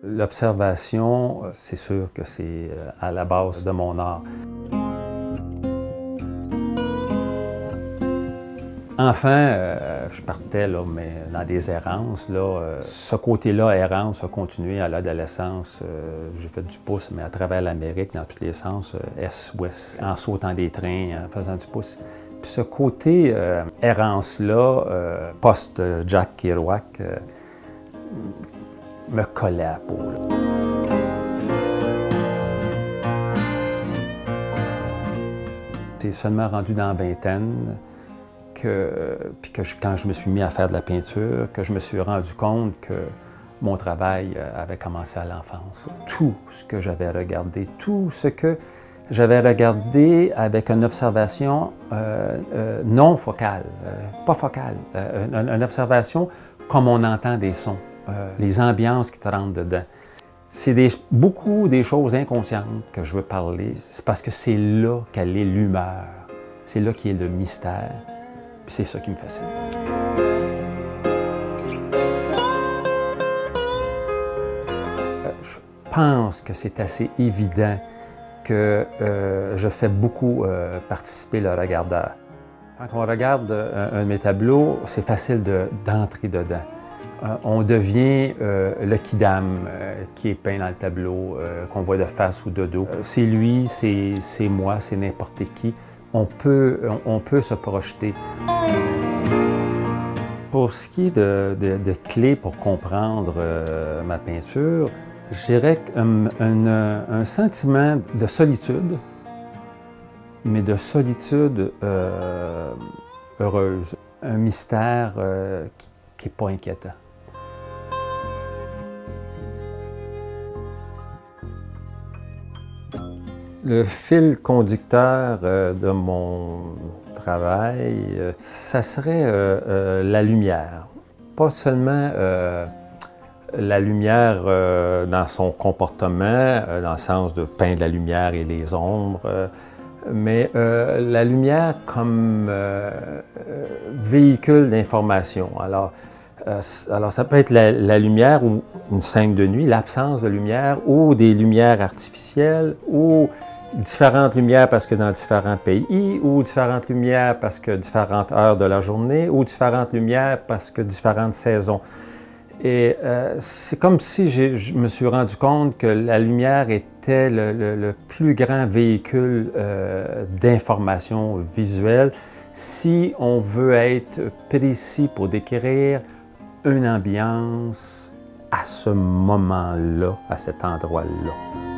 L'observation, c'est sûr que c'est à la base de mon art. Enfant, je partais là, mais dans des errances. Ce côté-là, errance, a continué à l'adolescence. J'ai fait du pouce, mais à travers l'Amérique, dans tous les sens, est-ouest, en sautant des trains, en faisant du pouce. Puis ce côté errance-là, post-Jack Kerouac, me collait à la peau. C'est seulement rendu dans la vingtaine quand je me suis mis à faire de la peinture, que je me suis rendu compte que mon travail avait commencé à l'enfance. Tout ce que j'avais regardé, tout ce que j'avais regardé avec une observation non focale, pas focale, une observation comme on entend des sons, les ambiances qui te rentrent dedans. C'est beaucoup des choses inconscientes que je veux parler. C'est parce que c'est là qu'elle est l'humeur. C'est là qu'il y a le mystère. Puis c'est ça qui me fascine. Je pense que c'est assez évident que je fais beaucoup participer le regardeur. Quand on regarde un de mes tableaux, c'est facile d'entrer dedans. On devient le kidam qui est peint dans le tableau, qu'on voit de face ou de dos. C'est lui, c'est moi, c'est n'importe qui. On peut se projeter. Pour ce qui est de clés pour comprendre ma peinture, je dirais un sentiment de solitude, mais de solitude heureuse. Un mystère qui n'est pas inquiétant. Le fil conducteur de mon travail, ça serait la lumière. Pas seulement la lumière dans son comportement, dans le sens de peindre la lumière et les ombres, mais la lumière comme véhicule d'information. Alors, ça peut être la lumière ou une scène de nuit, l'absence de lumière, ou des lumières artificielles, ou différentes lumières parce que dans différents pays, ou différentes lumières parce que différentes heures de la journée, ou différentes lumières parce que différentes saisons. Et c'est comme si je me suis rendu compte que la lumière était le plus grand véhicule d'information visuelle si on veut être précis pour décrire une ambiance à ce moment-là, à cet endroit-là.